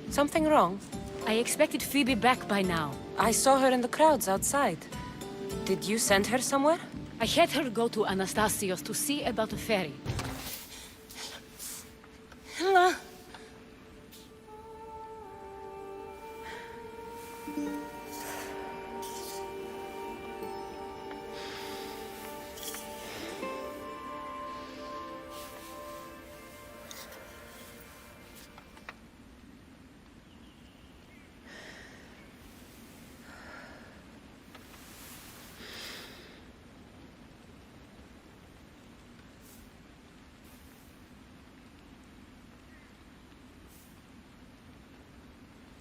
Something wrong? I expected Phoebe back by now. I saw her in the crowds outside. Did you send her somewhere? I had her go to Anastasios to see about the ferry. Hello.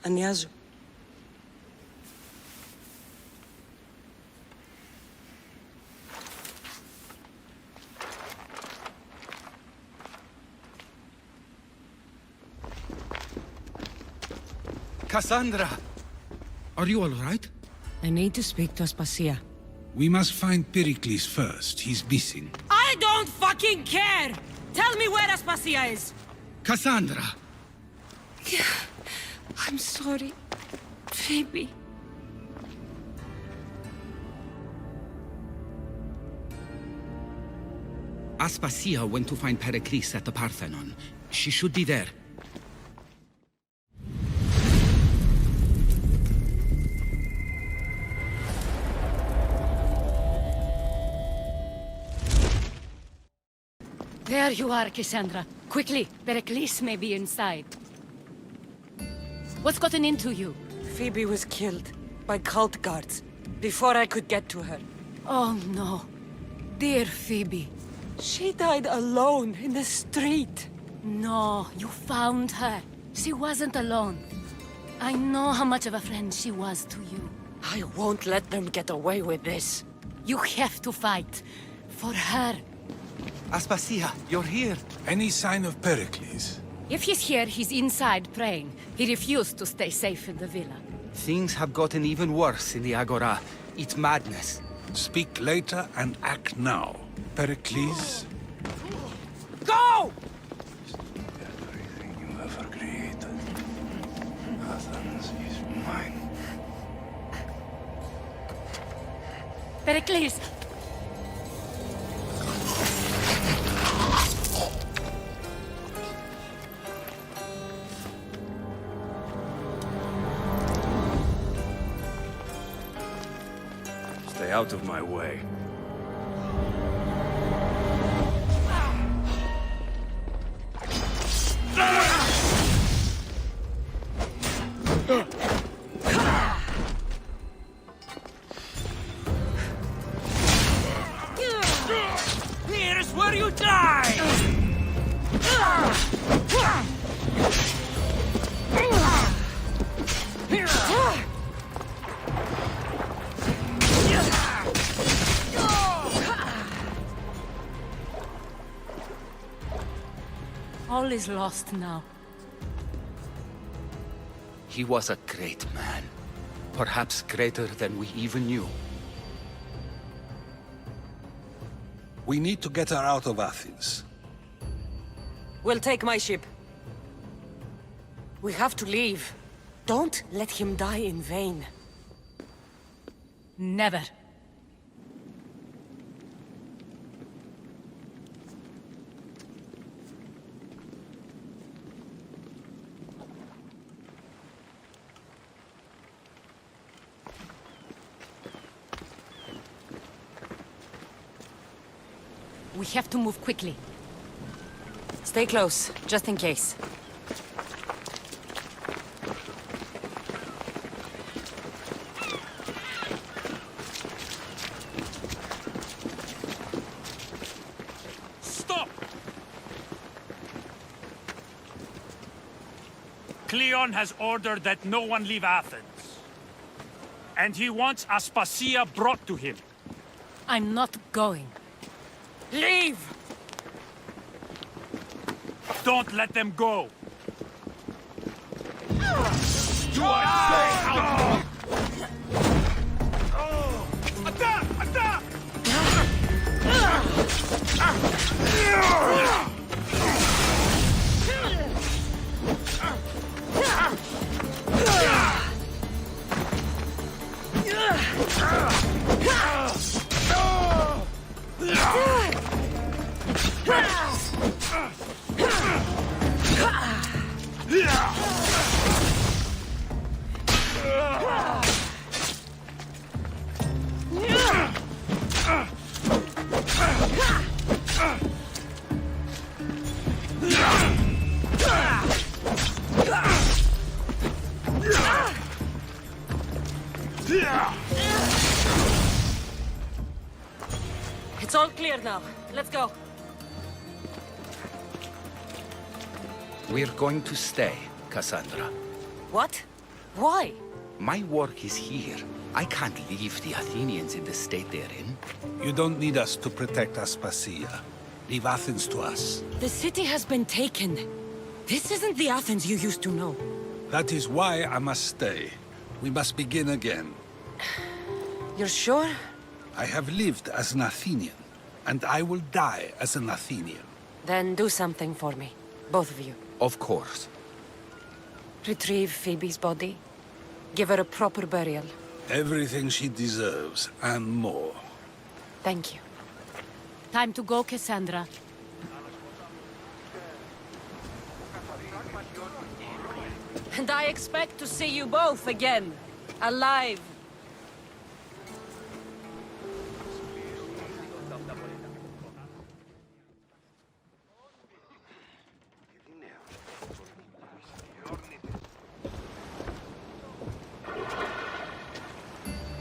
Anyazu. Cassandra! Are you all right? I need to speak to Aspasia. We must find Pericles first. He's missing. I don't fucking care! Tell me where Aspasia is! Cassandra! I'm sorry, Phoebe. Aspasia went to find Pericles at the Parthenon. She should be there. There you are, Cassandra. Quickly, Pericles may be inside. What's gotten into you? Phoebe was killed by cult guards before I could get to her. Oh no. Dear Phoebe. She died alone in the street. No, you found her. She wasn't alone. I know how much of a friend she was to you. I won't let them get away with this. You have to fight. For her. Aspasia, you're here. Any sign of Pericles? If he's here, he's inside praying. He refused to stay safe in the villa. Things have gotten even worse in the Agora. It's madness. Speak later and act now. Pericles? Go! Everything you ever created. Athens is mine. Pericles! Stay out of my way. Here's where you die! All is lost now. He was a great man. Perhaps greater than we even knew. We need to get her out of Athens. We'll take my ship. We have to leave. Don't let him die in vain. Never. We have to move quickly. Stay close, just in case. Stop! Cleon has ordered that no one leave Athens. And he wants Aspasia brought to him. I'm not going. Leave! Don't let them go. You are so out! Attack! Attack! It's all clear now. Let's go. We're going to stay, Cassandra. What? Why? My work is here. I can't leave the Athenians in the state they're in. You don't need us to protect Aspasia. Leave Athens to us. The city has been taken. This isn't the Athens you used to know. That is why I must stay. We must begin again. You're sure? I have lived as an Athenian, and I will die as an Athenian. Then do something for me. Both of you. Of course. Retrieve Phoebe's body. Give her a proper burial. Everything she deserves, and more. Thank you. Time to go, Cassandra. And I expect to see you both again. Alive.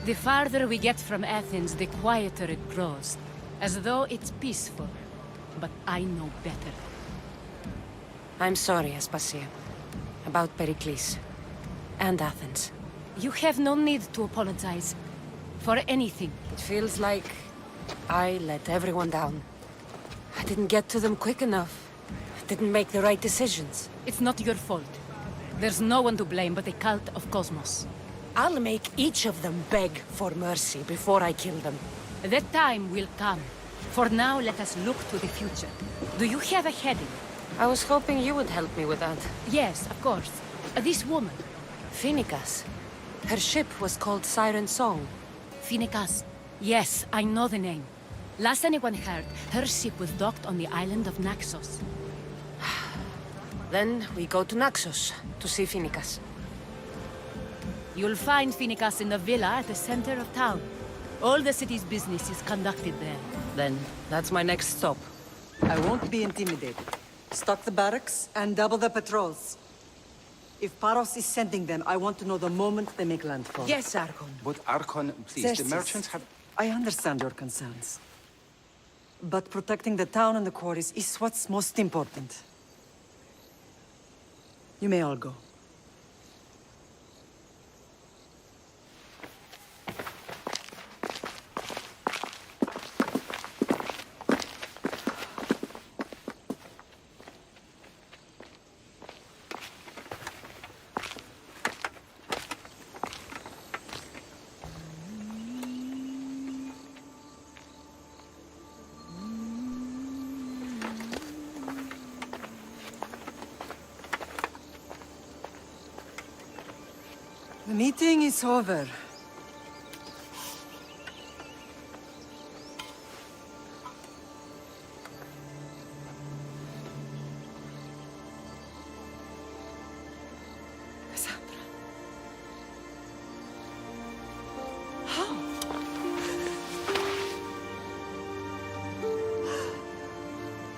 The farther we get from Athens, the quieter it grows. As though it's peaceful. But I know better. I'm sorry, Aspasia. About Pericles. And Athens. You have no need to apologize. For anything. It feels like I let everyone down. I didn't get to them quick enough. I didn't make the right decisions. It's not your fault. There's no one to blame but the cult of Cosmos. I'll make each of them beg for mercy before I kill them. That time will come. For now, let us look to the future. Do you have a heading? I was hoping you would help me with that. Yes, of course. This woman. Phoenicas. Her ship was called Siren Song. Phoenicas. Yes, I know the name. Last anyone heard, her ship was docked on the island of Naxos. Then we go to Naxos to see Phoenicas. You'll find Phoenicas in the villa at the center of town. All the city's business is conducted there. Then that's my next stop. I won't be intimidated. Stock the barracks and double the patrols. If Paros is sending them, I want to know the moment they make landfall. Yes, Archon. But Archon, please, Xerxes, the merchants have... I understand your concerns. But protecting the town and the quarries is what's most important. You may all go. The meeting is over. Cassandra. How?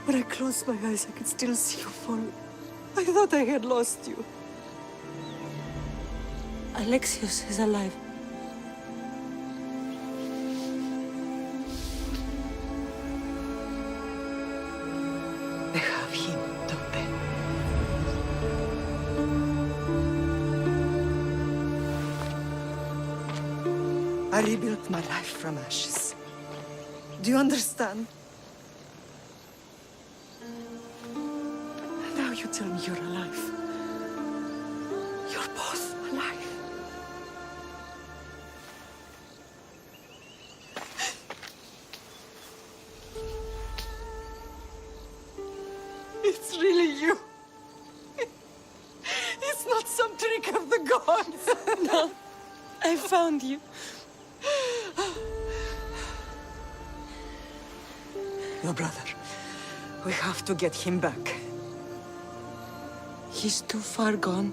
When I closed my eyes, I could still see you fall. I thought I had lost you. Alexios is alive. They have him, don't they? I rebuilt my life from ashes. Do you understand? Now you tell me you're alive. You're both alive. It's really you. It's not some trick of the gods. No, I found you. Your brother. We have to get him back. He's too far gone.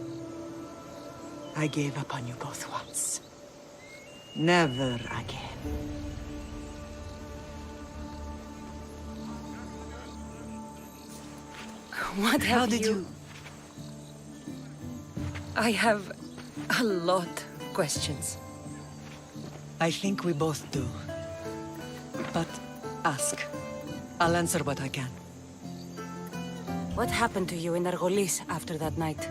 I gave up on you both once. Never again. What have How did you... I have a lot of questions. I think we both do. But ask. I'll answer what I can. What happened to you in Argolis after that night?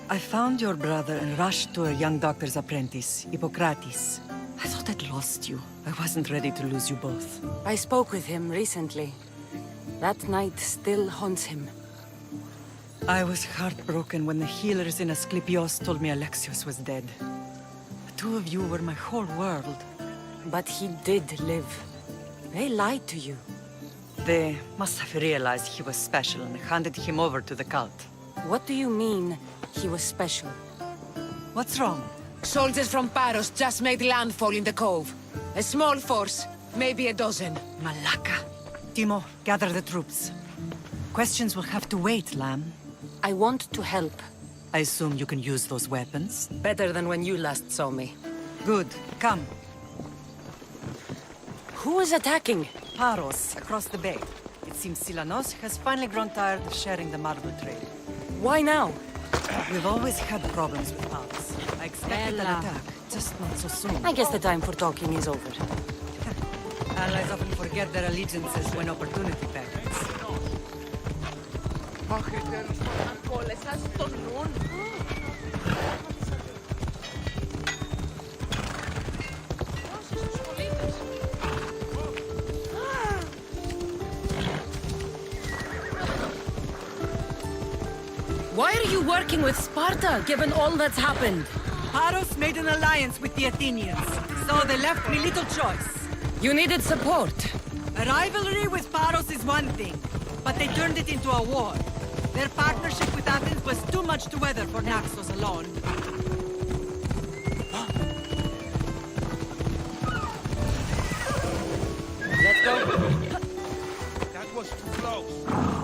I found your brother and rushed to a young doctor's apprentice, Hippocrates. I thought I'd lost you. I wasn't ready to lose you both. I spoke with him recently. That night still haunts him. I was heartbroken when the healers in Asclepios told me Alexios was dead. The two of you were my whole world. But he did live. They lied to you. They must have realized he was special and handed him over to the cult. What do you mean, he was special? What's wrong? Soldiers from Paros just made landfall in the cove. A small force, maybe a dozen. Malaka. Timo, gather the troops. Questions will have to wait, Lamb. I want to help. I assume you can use those weapons? Better than when you last saw me. Good. Come. Who is attacking? Paros, across the bay. It seems Silanos has finally grown tired of sharing the marble trade. Why now? We've always had problems with Paros. I expected an attack, just not so soon. I guess the time for talking is over. Allies often forget their allegiances when opportunity beckons. Why are you working with Sparta, given all that's happened? Paros made an alliance with the Athenians, so they left me little choice. You needed support. A rivalry with Paros is one thing, but they turned it into a war. Their partnership with Athens was too much to weather for Naxos alone. Let's go. That was too close.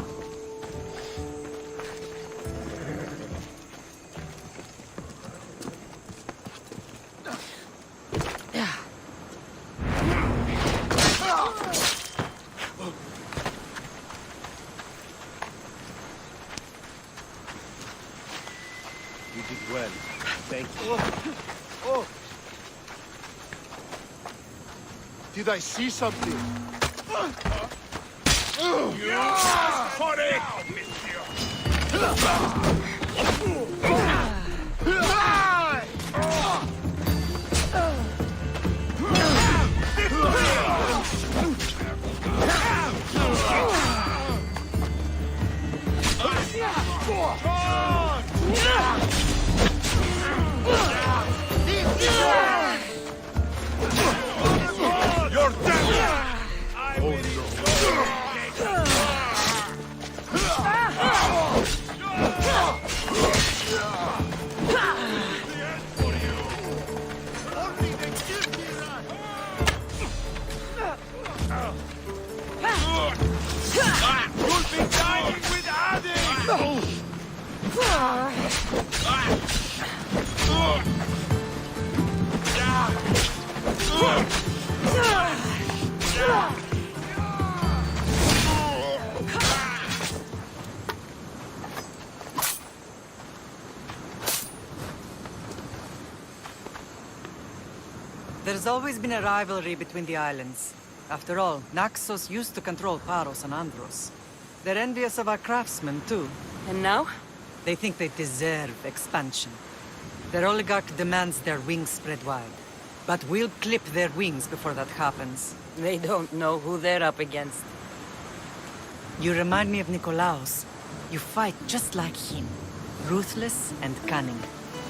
You did well. Thank you. Oh! Did I see something? For it! You're dead! Oh You'll be dying with Hades! There's always been a rivalry between the islands. After all, Naxos used to control Paros and Andros. They're envious of our craftsmen, too. And now? They think they deserve expansion. Their oligarch demands their wings spread wide. But we'll clip their wings before that happens. They don't know who they're up against. You remind me of Nikolaos. You fight just like him. Ruthless and cunning.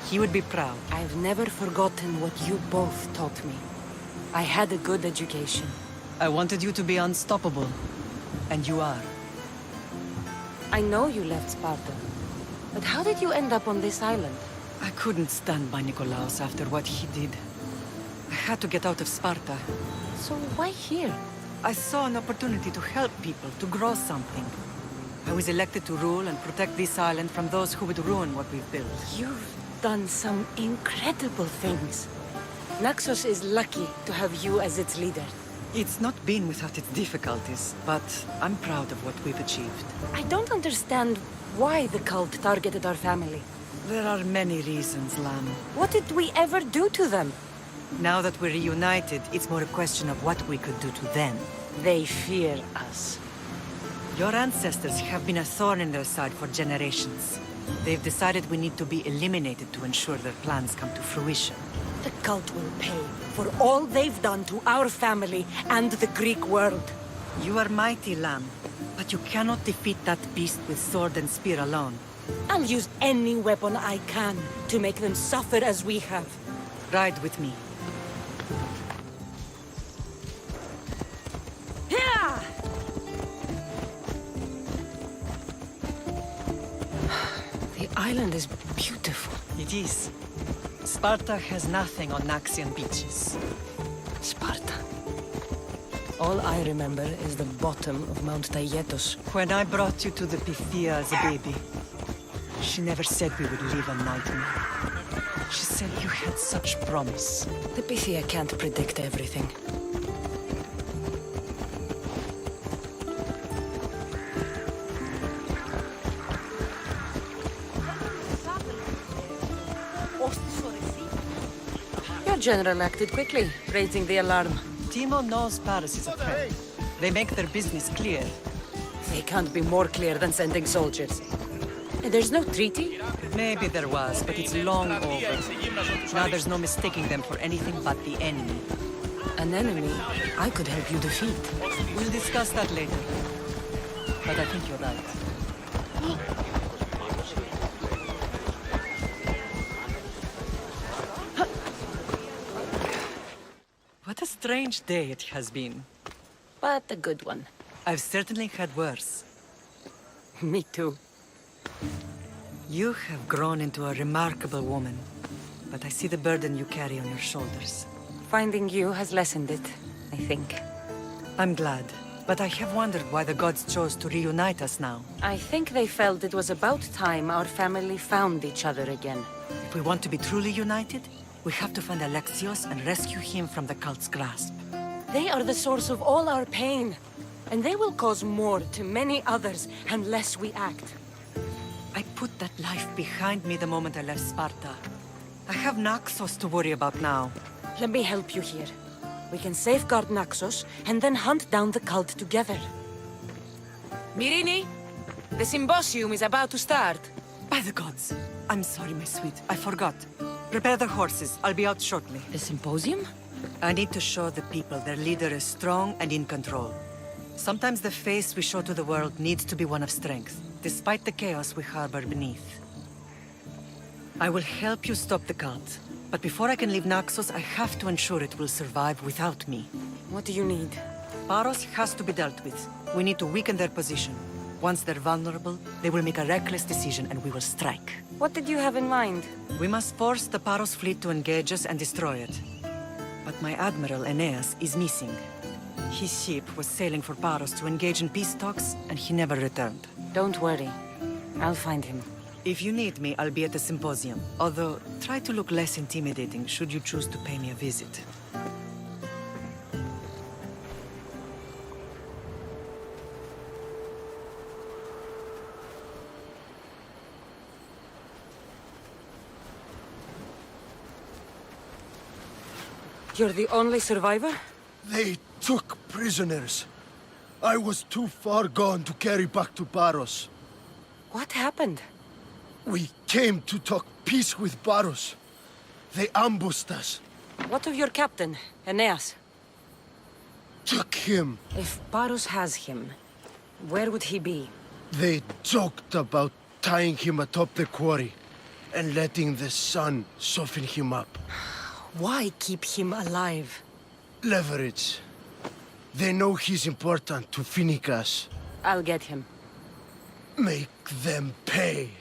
He would be proud. I've never forgotten what you both taught me. I had a good education. I wanted you to be unstoppable. And you are. I know you left Sparta. But how did you end up on this island? I couldn't stand by Nikolaos after what he did. I had to get out of Sparta. So why here? I saw an opportunity to help people, to grow something. I was elected to rule and protect this island from those who would ruin what we've built. You've done some incredible things. Naxos is lucky to have you as its leader. It's not been without its difficulties, but I'm proud of what we've achieved. I don't understand why the cult targeted our family. There are many reasons, Lamb. What did we ever do to them? Now that we're reunited, it's more a question of what we could do to them. They fear us. Your ancestors have been a thorn in their side for generations. They've decided we need to be eliminated to ensure their plans come to fruition. The cult will pay for all they've done to our family and the Greek world. You are mighty, Lamb, but you cannot defeat that beast with sword and spear alone. I'll use any weapon I can to make them suffer as we have. Ride with me. Yeah! The island is beautiful. It is. Sparta has nothing on Naxian beaches. Sparta. All I remember is the bottom of Mount Taygetos. When I brought you to the Pythia as a baby, she never said we would live a nightmare. She said you had such promise. The Pythia can't predict everything. Your general acted quickly, raising the alarm. Timo knows Paris is a threat. They make their business clear. They can't be more clear than sending soldiers. There's no treaty? Maybe there was, but it's long over. Now there's no mistaking them for anything but the enemy. An enemy I could help you defeat. We'll discuss that later. But I think you're right. What a strange day it has been. But a good one. I've certainly had worse. Me too. You have grown into a remarkable woman, but I see the burden you carry on your shoulders. Finding you has lessened it, I think. I'm glad, but I have wondered why the gods chose to reunite us now. I think they felt it was about time our family found each other again. If we want to be truly united, we have to find Alexios and rescue him from the cult's grasp. They are the source of all our pain, and they will cause more to many others unless we act. I put that life behind me the moment I left Sparta. I have Naxos to worry about now. Let me help you here. We can safeguard Naxos and then hunt down the cult together. Mirini, the symposium is about to start. By the gods! I'm sorry, my sweet. I forgot. Prepare the horses. I'll be out shortly. The symposium? I need to show the people their leader is strong and in control. Sometimes the face we show to the world needs to be one of strength, despite the chaos we harbor beneath. I will help you stop the cult, but before I can leave Naxos, I have to ensure it will survive without me. What do you need? Paros has to be dealt with. We need to weaken their position. Once they're vulnerable, they will make a reckless decision and we will strike. What did you have in mind? We must force the Paros fleet to engage us and destroy it. But my admiral, Aeneas, is missing. His ship was sailing for Paros to engage in peace talks, and he never returned. Don't worry. I'll find him. If you need me, I'll be at the symposium. Although, try to look less intimidating should you choose to pay me a visit. You're the only survivor? They took prisoners. I was too far gone to carry back to Paros. What happened? We came to talk peace with Paros. They ambushed us. What of your captain, Aeneas? Took him. If Paros has him, where would he be? They joked about tying him atop the quarry and letting the sun soften him up. Why keep him alive? Leverage. They know he's important to Finicas. I'll get him. Make them pay.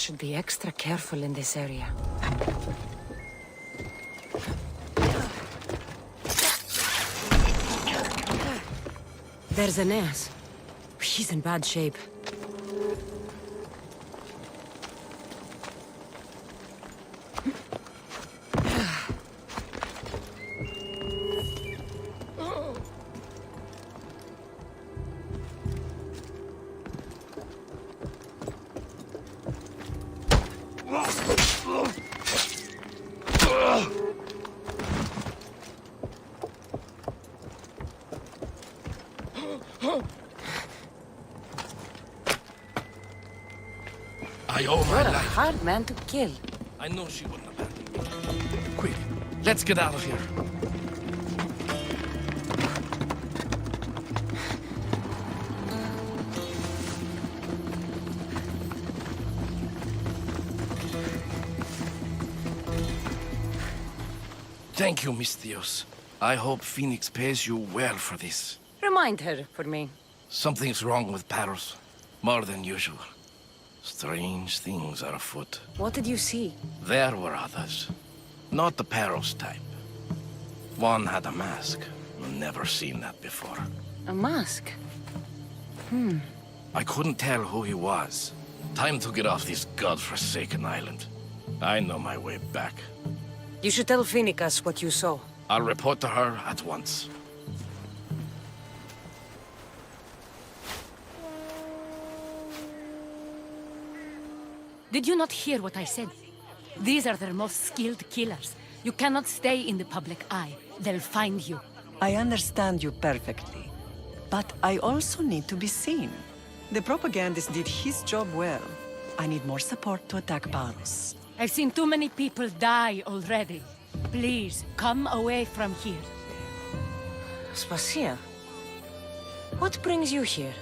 should be extra careful in this area. There's Aeneas. He's in bad shape. I owe my What a life. hard man to kill. I know she wouldn't abandon me. Quick, let's get out of here. Thank you, Miss Dios. I hope Phoenix pays you well for this. Remind her for me. Something's wrong with Paros. More than usual. Strange things are afoot. What did you see? There were others. Not the Paros type. One had a mask. Never seen that before. A mask? I couldn't tell who he was. Time to get off this godforsaken island. I know my way back. You should tell Phoenix what you saw. I'll report to her at once. Did you not hear what I said? These are their most skilled killers. You cannot stay in the public eye. They'll find you. I understand you perfectly. But I also need to be seen. The propagandist did his job well. I need more support to attack Paros. I've seen too many people die already. Please, come away from here. Spacia? What brings you here?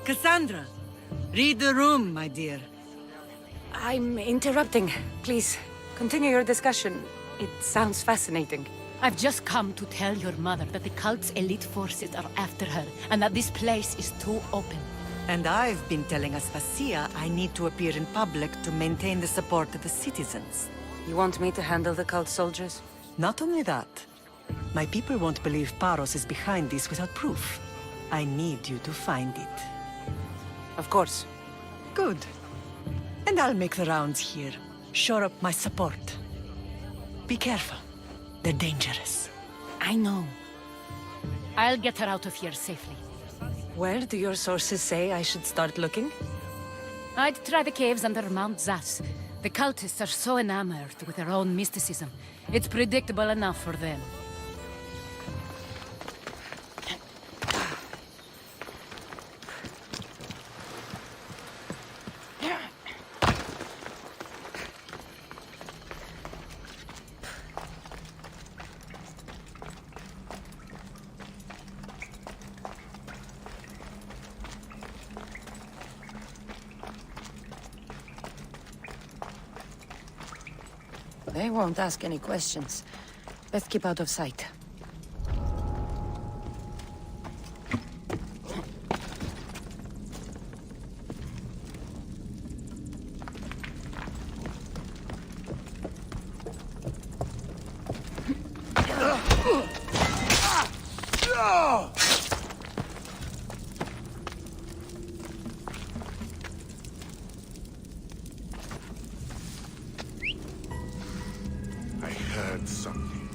Cassandra! Read the room, my dear. I'm interrupting. Please, continue your discussion. It sounds fascinating. I've just come to tell your mother that the cult's elite forces are after her, and that this place is too open. And I've been telling Aspasia I need to appear in public to maintain the support of the citizens. You want me to handle the cult soldiers? Not only that, my people won't believe Paros is behind this without proof. I need you to find it. Of course. Good. And I'll make the rounds here. Shore up my support. Be careful. They're dangerous. I know. I'll get her out of here safely. Where do your sources say I should start looking? I'd try the caves under Mount Zas. The cultists are so enamored with their own mysticism. It's predictable enough for them. They won't ask any questions. Let's keep out of sight. I heard something.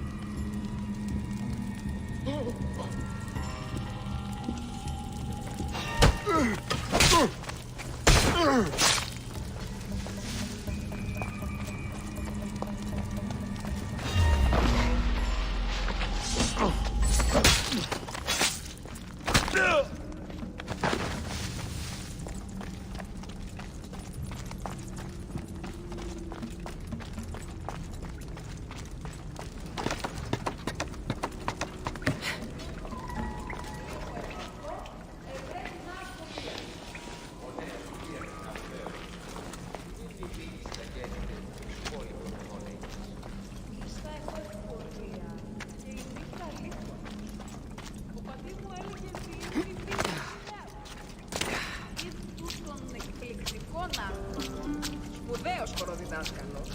ωραίος χωροδιδάσκαλος.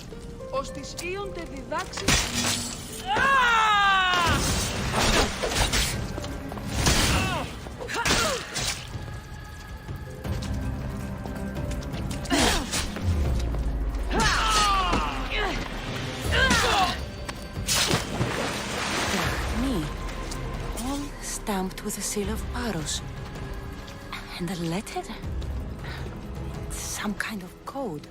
Ως της ίοντε διδάξει... Stamped with the seal of Paros. And a letter? It's some kind of code.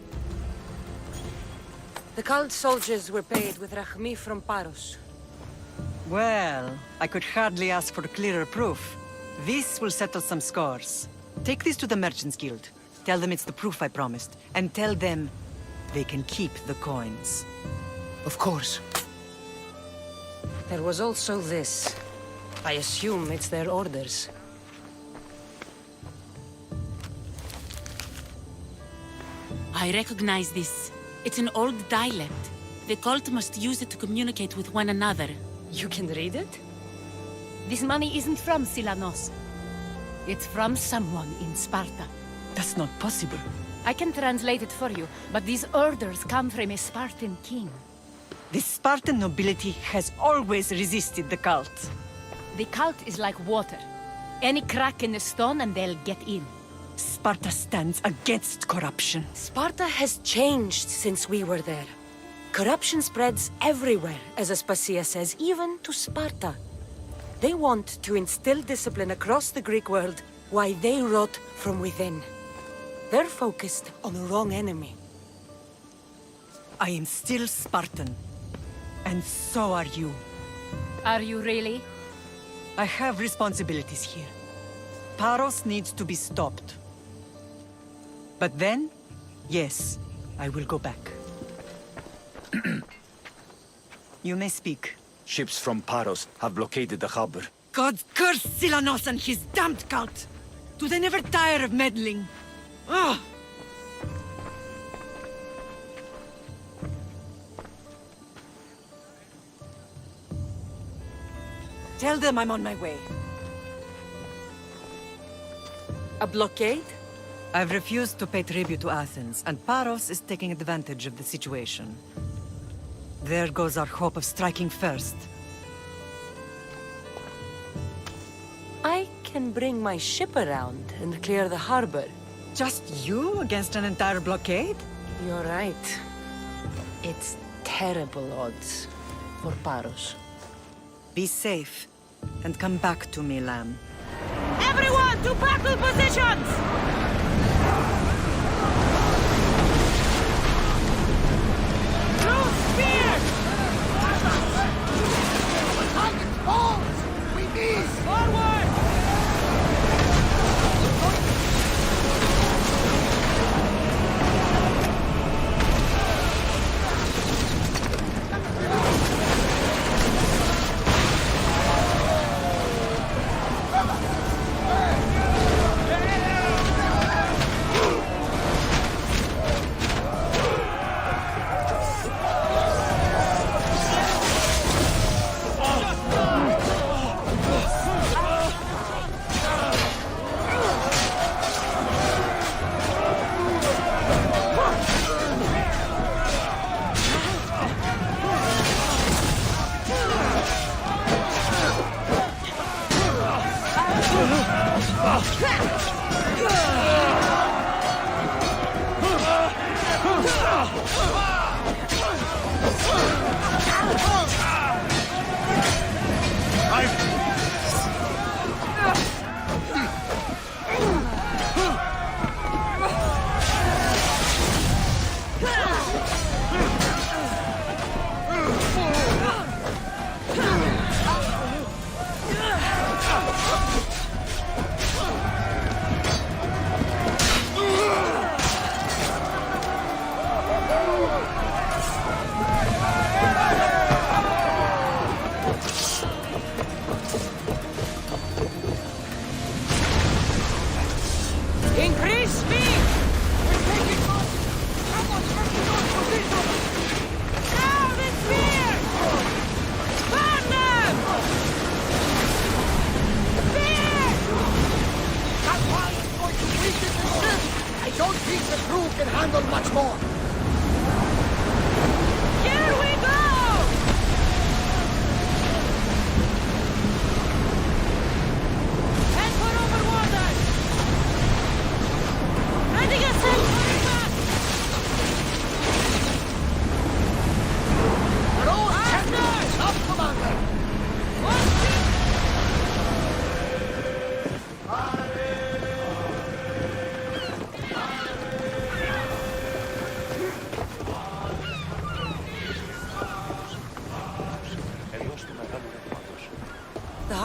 The cult soldiers were paid with Rahmi from Paros. Well, I could hardly ask for clearer proof. This will settle some scores. Take this to the Merchants Guild. Tell them it's the proof I promised. And tell them they can keep the coins. Of course. There was also this. I assume it's their orders. I recognize this. It's an old dialect. The cult must use it to communicate with one another. You can read it? This money isn't from Silanos. It's from someone in Sparta. That's not possible. I can translate it for you, but these orders come from a Spartan king. The Spartan nobility has always resisted the cult. The cult is like water. Any crack in the stone and they'll get in. Sparta stands against corruption. Sparta has changed since we were there. Corruption spreads everywhere, as Aspasia says, even to Sparta. They want to instill discipline across the Greek world, while they rot from within. They're focused on the wrong enemy. I am still Spartan. And so are you. Are you really? I have responsibilities here. Paros needs to be stopped. But then, yes, I will go back. You may speak. Ships from Paros have blockaded the harbor. God curse Silanos and his damned cult! Do they never tire of meddling? Ugh! Tell them I'm on my way. A blockade? I've refused to pay tribute to Athens, and Paros is taking advantage of the situation. There goes our hope of striking first. I can bring my ship around and clear the harbor. Just you against an entire blockade? You're right. It's terrible odds for Paros. Be safe, and come back to me, lamb. Everyone to battle positions!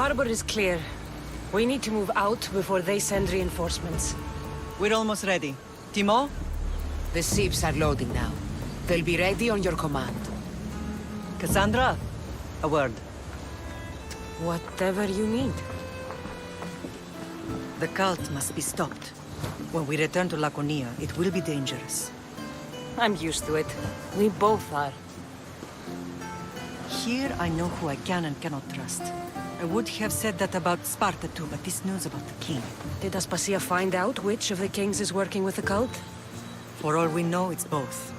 harbor is clear. We need to move out before they send reinforcements. We're almost ready. Timo? The ships are loading now. They'll be ready on your command. Cassandra? A word. Whatever you need. The cult must be stopped. When we return to Laconia, it will be dangerous. I'm used to it. We both are. Here I know who I can and cannot trust. I would have said that about Sparta too, but this news about the king. Did Aspasia find out which of the kings is working with the cult? For all we know, it's both.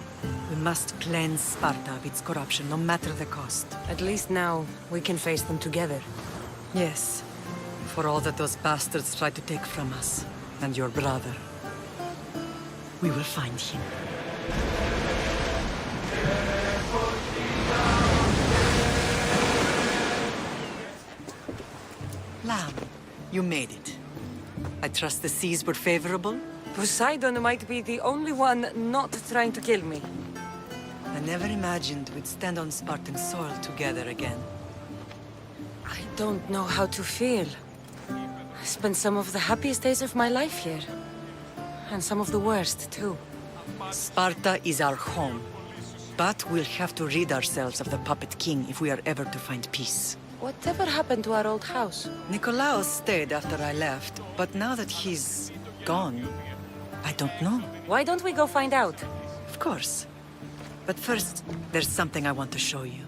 We must cleanse Sparta of its corruption, no matter the cost. At least now, we can face them together. Yes. For all that those bastards tried to take from us, and your brother. We will find him. Lamb, you made it. I trust the seas were favorable? Poseidon might be the only one not trying to kill me. I never imagined we'd stand on Spartan soil together again. I don't know how to feel. I spent some of the happiest days of my life here. And some of the worst, too. Sparta is our home. But we'll have to rid ourselves of the puppet king if we are ever to find peace. Whatever happened to our old house? Nikolaos stayed after I left, but now that he's gone, I don't know. Why don't we go find out? Of course. But first, there's something I want to show you.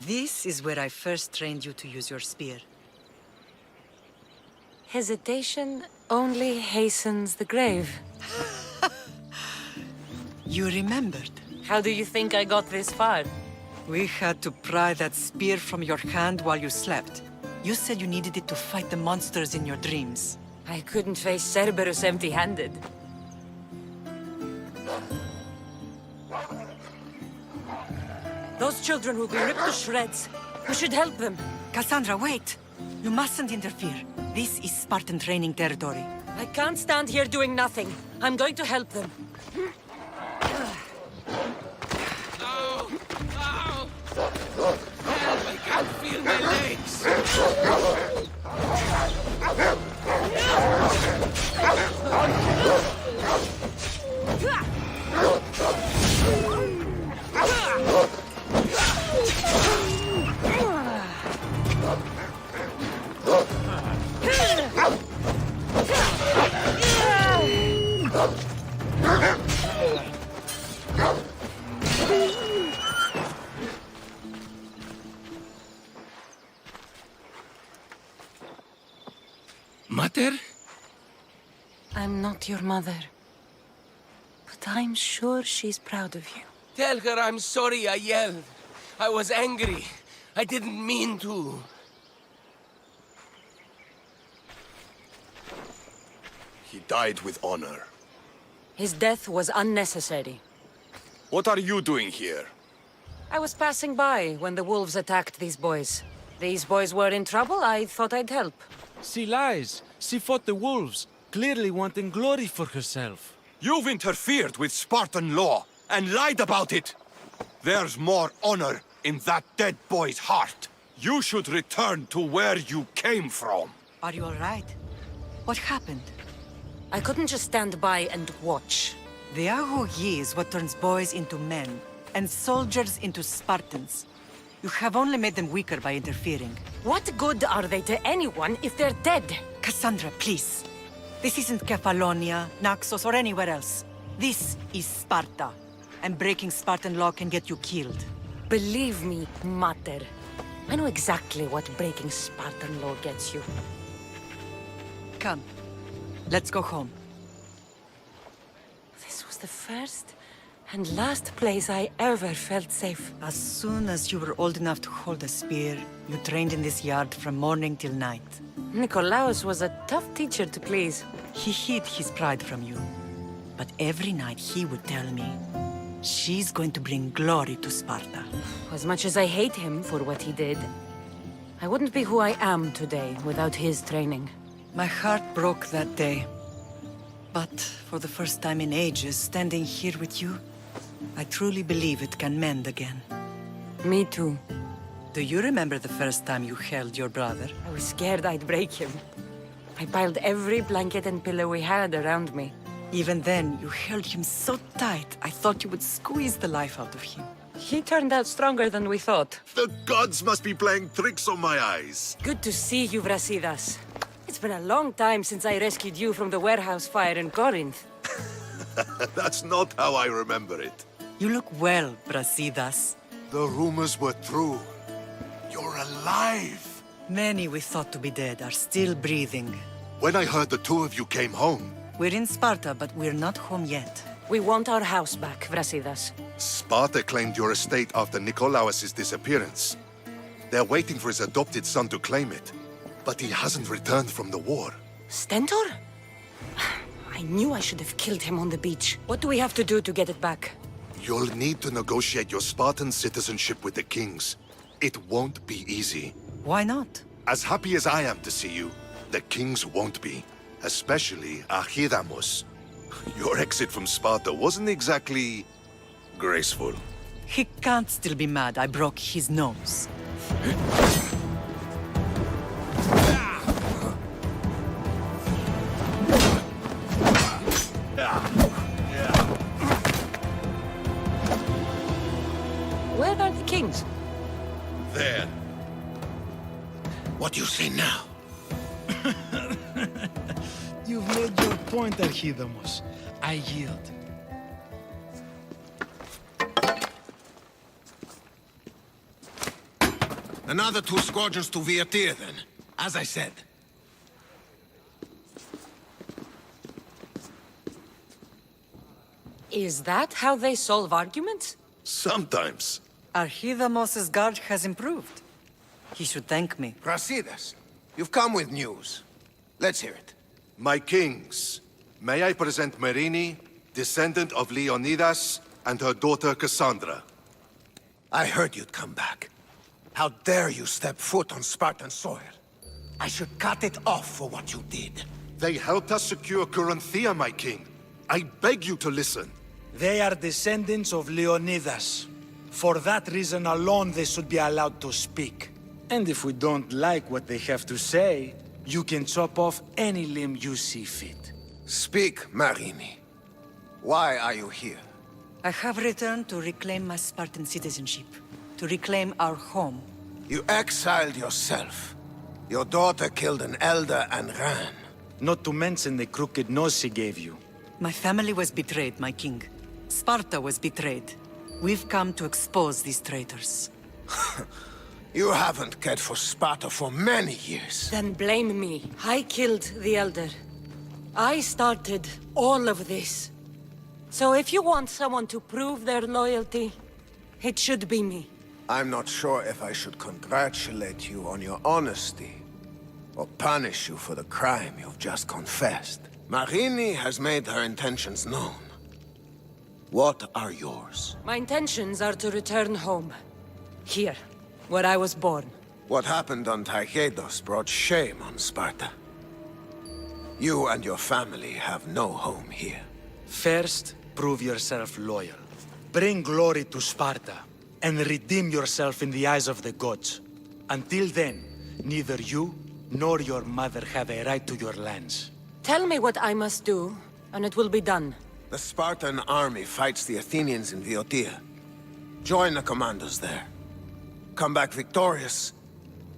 This is where I first trained you to use your spear. Hesitation only hastens the grave. You remembered. How do you think I got this far? We had to pry that spear from your hand while you slept. You said you needed it to fight the monsters in your dreams. I couldn't face Cerberus empty-handed. Those children will be ripped to shreds. We should help them. Cassandra, wait! You mustn't interfere. This is Spartan training territory. I can't stand here doing nothing. I'm going to help them. Help! I can't feel my legs! Mater? I'm not your mother. But I'm sure she's proud of you. Tell her I'm sorry I yelled. I was angry. I didn't mean to. He died with honor. His death was unnecessary. What are you doing here? I was passing by when the wolves attacked these boys. These boys were in trouble, I thought I'd help. She lies. She fought the wolves, clearly wanting glory for herself. You've interfered with Spartan law and lied about it. There's more honor in that dead boy's heart. You should return to where you came from. Are you all right? What happened? I couldn't just stand by and watch. The Aho Yi is what turns boys into men, and soldiers into Spartans. You have only made them weaker by interfering. What good are they to anyone if they're dead? Cassandra, please. This isn't Kefalonia, Naxos, or anywhere else. This is Sparta, and breaking Spartan law can get you killed. Believe me, Mater. I know exactly what breaking Spartan law gets you. Come, let's go home. This was the first and last place I ever felt safe. As soon as you were old enough to hold a spear, you trained in this yard from morning till night. Nikolaos was a tough teacher to please. He hid his pride from you. But every night he would tell me, she's going to bring glory to Sparta. As much as I hate him for what he did, I wouldn't be who I am today without his training. My heart broke that day. But for the first time in ages, standing here with you, I truly believe it can mend again. Me too. Do you remember the first time you held your brother? I was scared I'd break him. I piled every blanket and pillow we had around me. Even then, you held him so tight, I thought you would squeeze the life out of him. He turned out stronger than we thought. The gods must be playing tricks on my eyes. Good to see you, Brasidas. It's been a long time since I rescued you from the warehouse fire in Corinth. That's not how I remember it. You look well, Brasidas. The rumors were true. You're alive. Many we thought to be dead are still breathing. When I heard the two of you came home... We're in Sparta, but we're not home yet. We want our house back, Brasidas. Sparta claimed your estate after Nikolaos' disappearance. They're waiting for his adopted son to claim it. But he hasn't returned from the war. Stentor? I knew I should have killed him on the beach. What do we have to do to get it back? You'll need to negotiate your Spartan citizenship with the kings. It won't be easy. Why not? As happy as I am to see you, the kings won't be. Especially Archidamos. Your exit from Sparta wasn't exactly... graceful. He can't still be mad I broke his nose. Where are the kings? There. What do you say now? You've made your point, Archidamos. I yield. Another 2 squadrons to Viatir, then. As I said. Is that how they solve arguments? Sometimes. Archidamos' guard has improved. He should thank me. Brasidas, you've come with news. Let's hear it. My kings, may I present Merini, descendant of Leonidas, and her daughter Cassandra. I heard you'd come back. How dare you step foot on Spartan soil? I should cut it off for what you did. They helped us secure Corinthia, my king. I beg you to listen. They are descendants of Leonidas. For that reason alone, they should be allowed to speak. And if we don't like what they have to say, you can chop off any limb you see fit. Speak, Marini. Why are you here? I have returned to reclaim my Spartan citizenship. To reclaim our home. You exiled yourself. Your daughter killed an elder and ran. Not to mention the crooked nose she gave you. My family was betrayed, my king. Sparta was betrayed. We've come to expose these traitors. You haven't cared for Sparta for many years. Then blame me. I killed the Elder. I started all of this. So if you want someone to prove their loyalty, it should be me. I'm not sure if I should congratulate you on your honesty, or punish you for the crime you've just confessed. Marini has made her intentions known. What are yours? My intentions are to return home. Here, where I was born. What happened on Taygedos brought shame on Sparta. You and your family have no home here. First, prove yourself loyal. Bring glory to Sparta, and redeem yourself in the eyes of the gods. Until then, neither you nor your mother have a right to your lands. Tell me what I must do, and it will be done. The Spartan army fights the Athenians in Viotia. Join the commandos there. Come back victorious,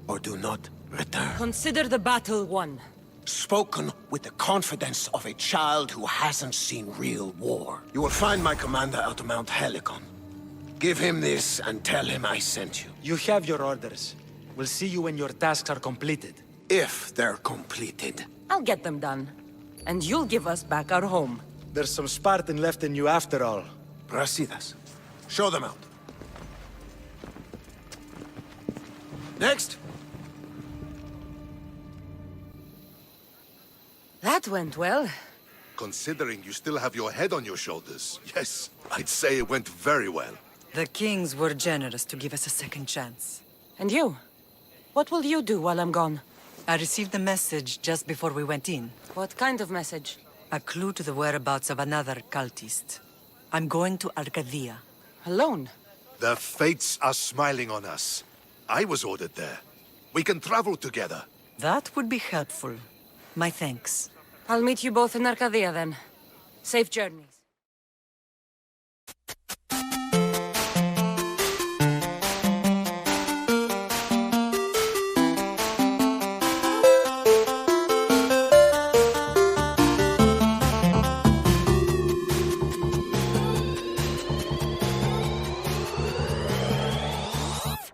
or do not return. Consider the battle won. Spoken with the confidence of a child who hasn't seen real war. You will find my commander out of Mount Helicon. Give him this and tell him I sent you. You have your orders. We'll see you when your tasks are completed. If they're completed. I'll get them done. And you'll give us back our home. There's some Spartan left in you after all. Brasidas, show them out. Next! That went well. Considering you still have your head on your shoulders, yes, I'd say it went very well. The kings were generous to give us a second chance. And you? What will you do while I'm gone? I received a message just before we went in. What kind of message? A clue to the whereabouts of another cultist. I'm going to Arcadia. Alone? The fates are smiling on us. I was ordered there. We can travel together. That would be helpful. My thanks. I'll meet you both in Arcadia then. Safe journeys.